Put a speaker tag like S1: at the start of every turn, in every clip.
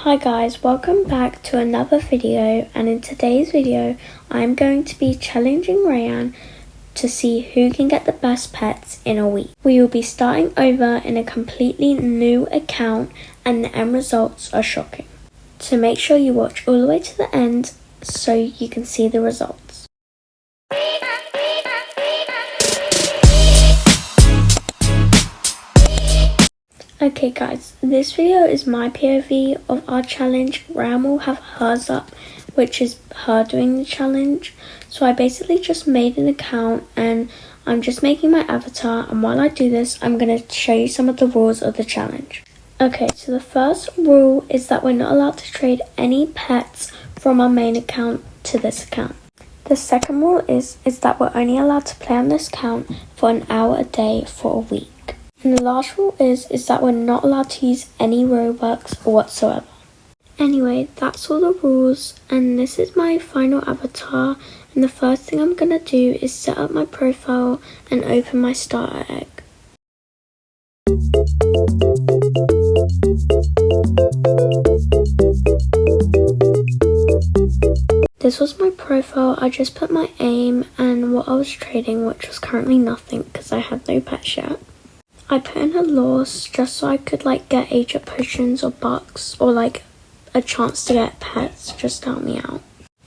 S1: Hi guys, welcome back to another video, and in today's video I'm going to be challenging Rayan to see who can get the best pets in a week. We will be starting over in a completely new account and the end results are shocking. So make sure you watch all the way to the end so you can see the results. Okay guys, this video is my POV of our challenge. Rayan will have hers up, which is her doing the challenge. So I basically just made an account and I'm just making my avatar, and while I do this I'm going to show you some of the rules of the challenge. Okay, so the first rule is that we're not allowed to trade any pets from our main account to this account. The second rule is that we're only allowed to play on this account for an hour a day for a week. And the last rule is that we're not allowed to use any Robux whatsoever. Anyway, that's all the rules, and this is my final avatar, and the first thing I'm gonna do is set up my profile and open my starter egg. This was my profile. I just put my aim and what I was trading, which was currently nothing because I had no pets yet. I put in a loss just so I could get agent potions or bucks or a chance to get pets just to help me out.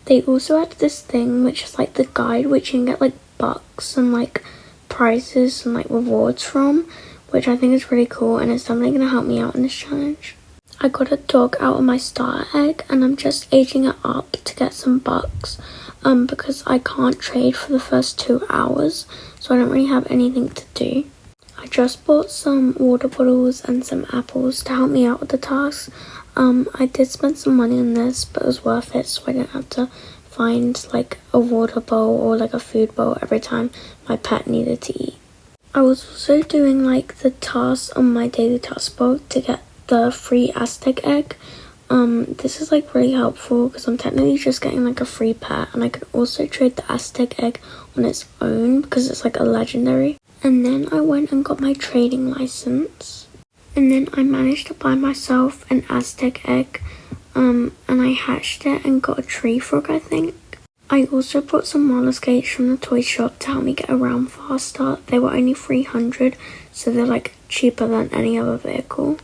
S1: They also had this thing which is the guide, which you can get bucks and prizes and rewards from, which I think is really cool and it's definitely going to help me out in this challenge. I got a dog out of my starter egg and I'm just aging it up to get some bucks because I can't trade for the first 2 hours, so I don't really have anything to do. I just bought some water bottles and some apples to help me out with the tasks. I did spend some money on this, but it was worth it so I didn't have to find a water bowl or a food bowl every time my pet needed to eat. I was also doing the tasks on my daily task book to get the free Aztec egg. This is really helpful because I'm technically just getting a free pet, and I can also trade the Aztec egg on its own because it's a legendary. And then I went and got my trading license. And then I managed to buy myself an Aztec egg. And I hatched it and got a tree frog, I think. I also bought some roller skates from the toy shop to help me get around faster. They were only 300, so they're cheaper than any other vehicle.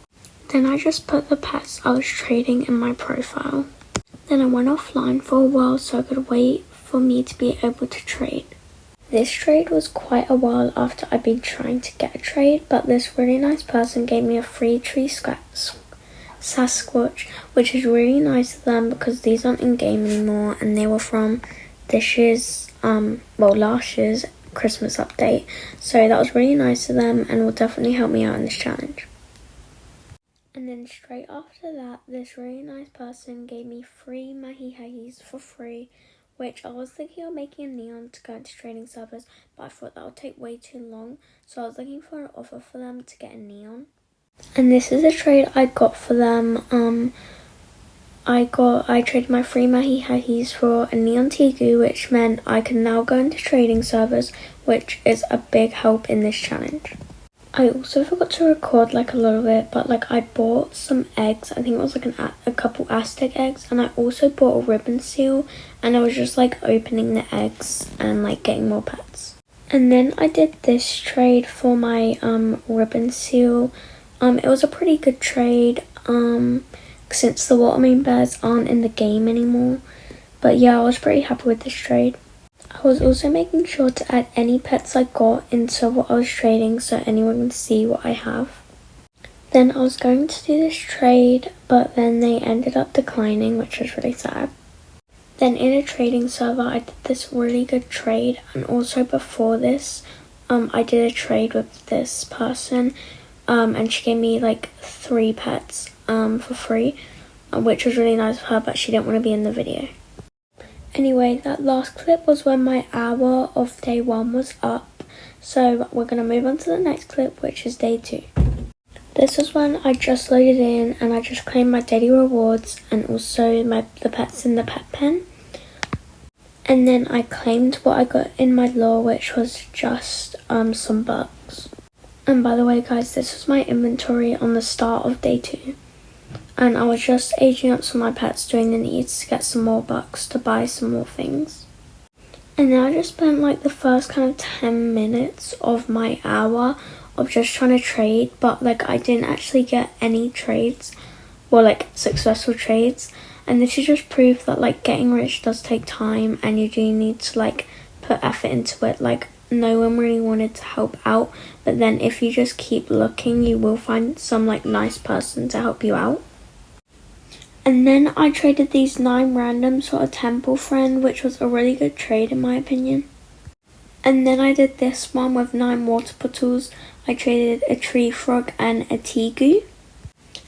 S1: Then I just put the pets I was trading in my profile. Then I went offline for a while so I could wait for me to be able to trade. This trade was quite a while after I'd been trying to get a trade, but this really nice person gave me a free tree Sasquatch, which is really nice of them because these aren't in game anymore and they were from last year's Christmas update. So that was really nice of them and will definitely help me out in this challenge. And then straight after that, this really nice person gave me 3 mahi-hahis for free, which I was thinking of making a neon to go into trading servers, but I thought that would take way too long, so I was looking for an offer for them to get a neon. And this is a trade I got for them. I traded my 3 mahi-hahis for a neon tegu, which meant I can now go into trading servers, which is a big help in this challenge. I also forgot to record a little bit, but I bought some eggs. I think it was a couple Aztec eggs, and I also bought a ribbon seal, and I was just opening the eggs and getting more pets. And then I did this trade for my ribbon seal. It was a pretty good trade since the watermelon bears aren't in the game anymore. But yeah, I was pretty happy with this trade. I was also making sure to add any pets I got into what I was trading so anyone can see what I have. Then I was going to do this trade, but then they ended up declining, which was really sad. Then in a trading server, I did this really good trade, and also before this, I did a trade with this person, and she gave me 3 pets for free, which was really nice of her, but she didn't want to be in the video. Anyway, that last clip was when my hour of day 1 was up, so we're going to move on to the next clip, which is day 2. This was when I just loaded in and I just claimed my daily rewards and also the pets in the pet pen. And then I claimed what I got in my lure, which was just some bucks. And by the way guys, this was my inventory on the start of day 2. and I was just aging up some of my pets, doing the needs to get some more bucks to buy some more things. And then I just spent like the first kind of 10 minutes of my hour of just trying to trade, but like I didn't actually get any trades, well, like successful trades. And this is just proof that like getting rich does take time, and you do need to like put effort into it. Like no one really wanted to help out, but then if you just keep looking, you will find some like nice person to help you out. And then I traded these 9 randoms for a temple friend, which was a really good trade in my opinion. And then I did this one with 9 water bottles. I traded a tree frog and a tegu.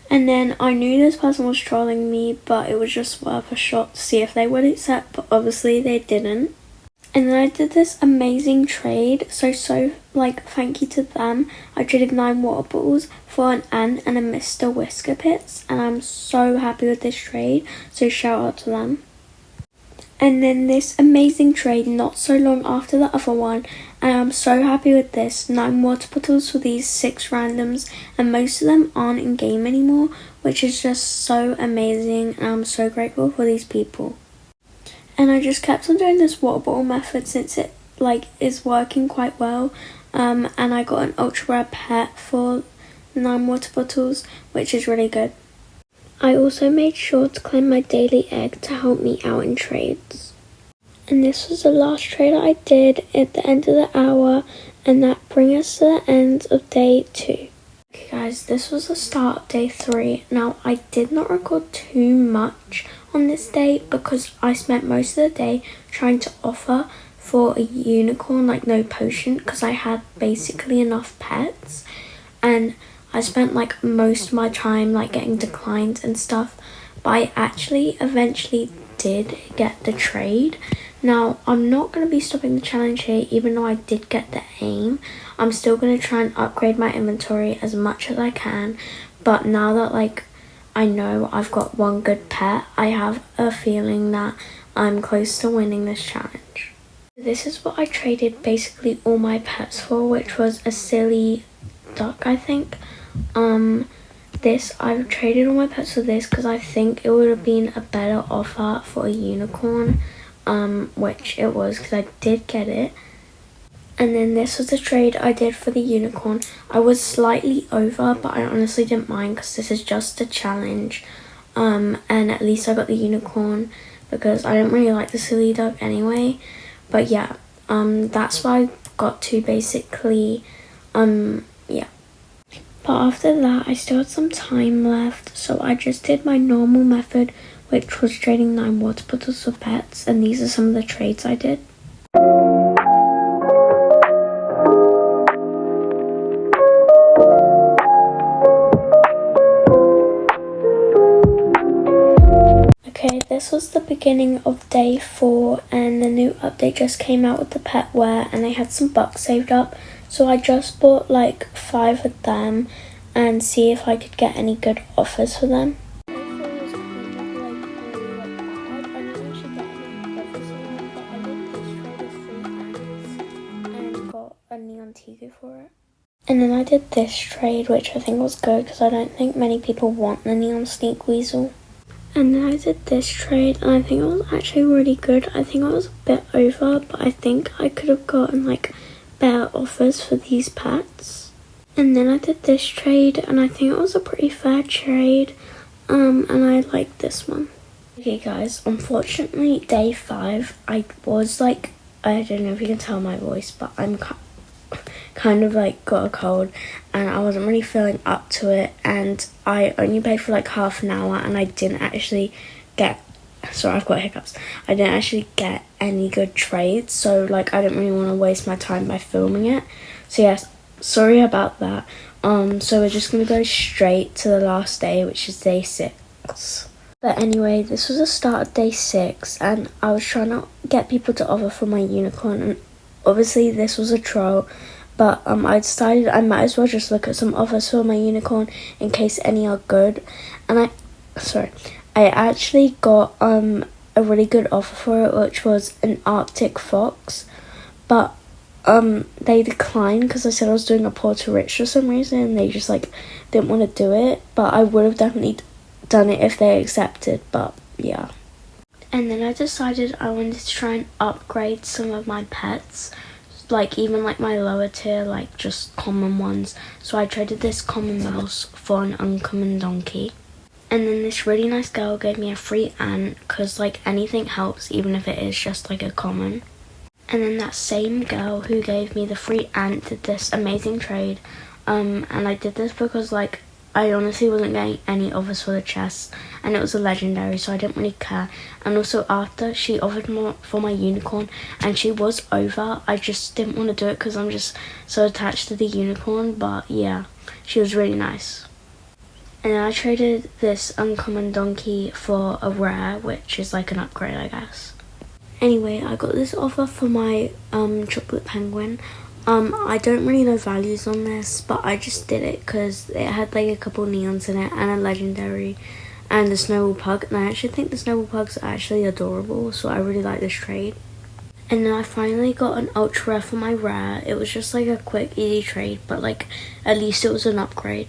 S1: And then I knew this person was trolling me, but it was just worth a shot to see if they would accept, but obviously they didn't. And then I did this amazing trade, so like thank you to them. I traded 9 water bottles for an ant and a Mr. Whiskerpits, and I'm so happy with this trade, so shout out to them. And then this amazing trade not so long after the other one, and I'm so happy with this. 9 water bottles for these 6 randoms, and most of them aren't in game anymore, which is just so amazing, and I'm so grateful for these people. And I just kept on doing this water bottle method since it like is working quite well. And I got an ultra rare pet for 9 water bottles, which is really good. I also made sure to claim my daily egg to help me out in trades. And this was the last trade I did at the end of the hour, and that brings us to the end of day 2. Okay guys, this was the start of day 3. Now I did not record too much on this day because I spent most of the day trying to offer for a unicorn, like no potion, because I had basically enough pets, and I spent like most of my time like getting declined and stuff, but I actually eventually did get the trade. Now I'm not going to be stopping the challenge here, even though I did get the aim. I'm still going to try and upgrade my inventory as much as I can, but now that like I know I've got one good pet, I have a feeling that I'm close to winning this challenge. This is what I traded basically all my pets for, which was a silly duck, I think. I've traded all my pets for this because I think it would have been a better offer for a unicorn, which it was because I did get it. And then this was the trade I did for the unicorn. I was slightly over, but I honestly didn't mind because this is just a challenge. And at least I got the unicorn because I didn't really like the silly duck anyway. But yeah, that's what I got to basically, yeah. But after that, I still had some time left, so I just did my normal method, which was trading 9 water bottles for pets, and these are some of the trades I did. Okay, this was the beginning of day 4, and the new update just came out with the pet wear, and I had some bucks saved up, so I just bought like 5 of them and see if I could get any good offers for them. A neon tegu for it. And then I did this trade, which I think was good because I don't think many people want the neon sneak weasel. And then I did this trade, and I think it was actually really good. I think I was a bit over, but I think I could have gotten like better offers for these pets. And then I did this trade, and I think it was a pretty fair trade, and I liked this one. Okay guys, unfortunately day 5, I was like, I don't know if you can tell my voice, but I'm kind of like got a cold, and I wasn't really feeling up to it, and I only played for like half an hour, and I didn't actually get, sorry, I've got hiccups, I didn't actually get any good trades, so like I didn't really want to waste my time by filming it. So yes, sorry about that. So we're just gonna go straight to the last day, which is day 6. But anyway, this was the start of day 6, and I was trying to get people to offer for my unicorn, and obviously this was a troll, but I decided I might as well just look at some offers for my unicorn in case any are good. And I actually got a really good offer for it, which was an Arctic fox, but they declined because I said I was doing a poor to rich for some reason, and they just like didn't want to do it. But I would have definitely done it if they accepted, but yeah. And then I decided I wanted to try and upgrade some of my pets, like even like my lower tier, like just common ones. So I traded this common mouse for an uncommon donkey. And then this really nice girl gave me a free ant, because like anything helps, even if it is just like a common. And then that same girl who gave me the free ant did this amazing trade. And I did this because like I honestly wasn't getting any offers for the chest, and it was a legendary, so I didn't really care. And also after she offered more for my unicorn, and she was over, I just didn't want to do it because I'm just so attached to the unicorn. But yeah, she was really nice. And then I traded this uncommon donkey for a rare, which is like an upgrade, I guess. Anyway, I got this offer for my chocolate penguin. I don't really know values on this, but I just did it because it had like a couple neons in it and a legendary and a snowball pug, and I actually think the snowball pugs are actually adorable, so I really like this trade. And then I finally got an ultra rare for my rare. It was just like a quick easy trade, but like at least it was an upgrade.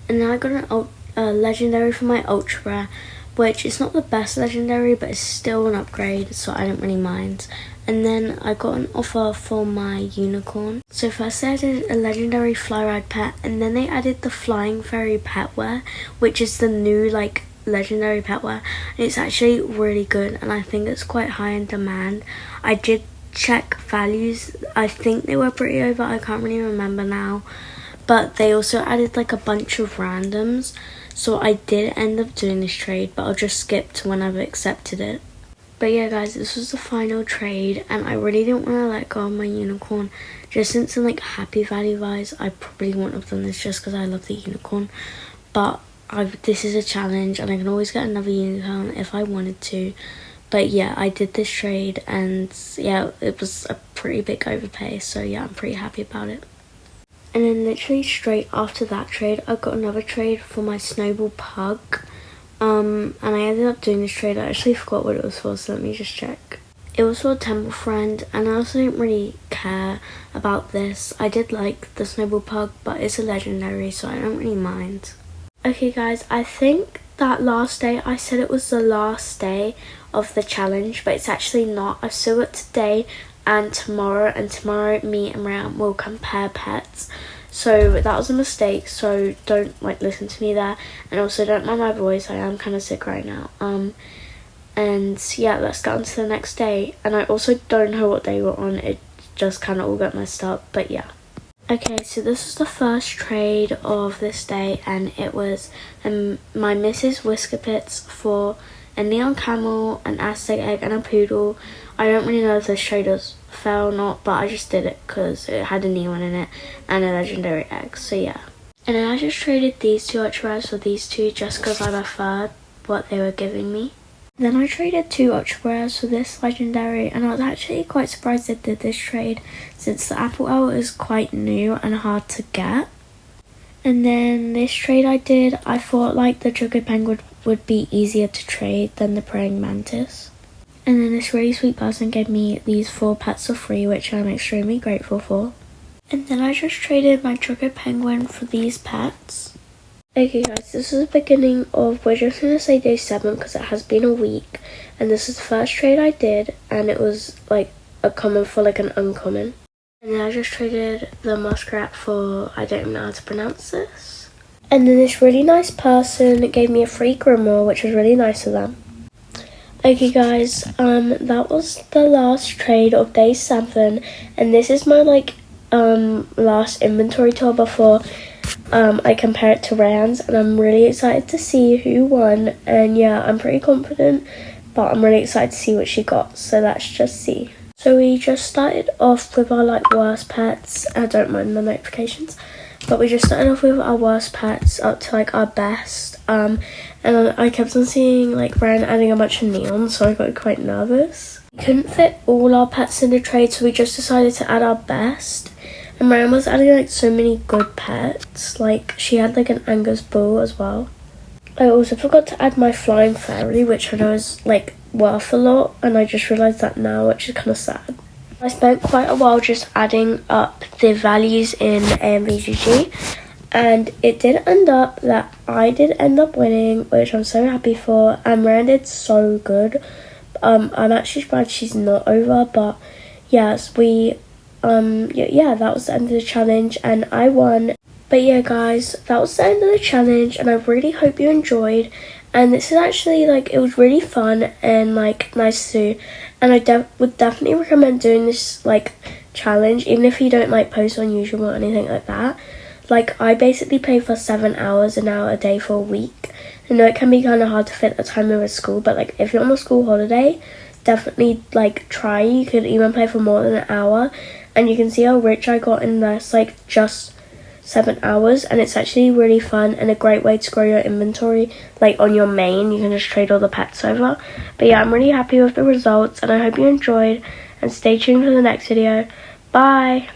S1: And then I got a legendary for my ultra rare, which is not the best legendary, but it's still an upgrade, so I don't really mind. And then I got an offer for my unicorn. So first they added a legendary fly ride pet, and then they added the flying fairy pet wear, which is the new like legendary pet wear. And it's actually really good, and I think it's quite high in demand. I did check values. I think they were pretty over. I can't really remember now. But they also added like a bunch of randoms. So I did end up doing this trade, but I'll just skip to when I've accepted it. But yeah guys, this was the final trade, and I really didn't want to let go of my unicorn. Just since in like happy value wise, I probably wouldn't have done this just because I love the unicorn. But this is a challenge, and I can always get another unicorn if I wanted to. But yeah, I did this trade, and yeah, it was a pretty big overpay. So yeah, I'm pretty happy about it. And then literally straight after that trade, I got another trade for my snowball pug. And I ended up doing this trade. I actually forgot what it was for, so let me just check. It was for a temple friend, and I also didn't really care about this. I did like the snowball pug, but it's a legendary, so I don't really mind. Okay guys, I think that last day, I said it was the last day of the challenge, but it's actually not. I've still got today and tomorrow me and Ryan will compare pets. So that was a mistake, so don't like listen to me there, and also don't mind my voice, I am kind of sick right now. And yeah, let's get on to the next day. And I also don't know what day we're on, it just kind of all got messed up, but yeah. Okay, so this was the first trade of this day, and it was my Mrs. Whiskerpits for a neon camel, an Aztec egg, and a poodle. I don't really know if this trade was fair or not, but I just did it because it had a neon in it and a legendary egg, so yeah. And then I just traded these two ultra rares for these two just because I preferred what they were giving me. Then I traded two ultra rares for this legendary, and I was actually quite surprised I did this trade since the apple owl is quite new and hard to get. And then this trade I did, I thought like the chocolate penguin would be easier to trade than the praying mantis. And then this really sweet person gave me these 4 pets for free, which I'm extremely grateful for. And then I just traded my chocolate penguin for these pets. Okay guys, this is the beginning of, we're just going to say day 7 because it has been a week. And this is the first trade I did, and it was like a common for like an uncommon. And then I just traded the muskrat for, I don't even know how to pronounce this. And then this really nice person gave me a free grimoire, which was really nice of them. Okay guys, that was the last trade of day 7, and this is my like last inventory tour before I compare it to Ryan's, and I'm really excited to see who won. And yeah, I'm pretty confident, but I'm really excited to see what she got, so let's just see. So we just started off with our like worst pets. I don't mind the notifications, but we just started off with our worst pets up to like our best. And I kept on seeing like Ryan adding a bunch of neon, so I got quite nervous. We couldn't fit all our pets in the trade, so we just decided to add our best. And Ryan was adding like so many good pets. Like she had like an Angus bull as well. I also forgot to add my flying fairy, which I know is like worth a lot, and I just realised that now, which is kind of sad. I spent quite a while just adding up the values in AMVGG, And it did end up that I did end up winning, which I'm so happy for. And Miranda did so good. I'm actually surprised she's not over, but yes, we yeah, that was the end of the challenge and I won. But yeah guys, that was the end of the challenge and I really hope you enjoyed. And this is actually like, it was really fun and like nice to do. And I would definitely recommend doing this like challenge, even if you don't like post on YouTube or anything like that. Like I basically play for 7 hours an hour a day for a week. I know it can be kind of hard to fit the time in with school, but like if you're on a school holiday, definitely like try. You could even play for more than an hour and you can see how rich I got in this like just 7 hours. And it's actually really fun and a great way to grow your inventory like on your main. You can just trade all the pets over. But yeah, I'm really happy with the results and I hope you enjoyed and stay tuned for the next video. Bye.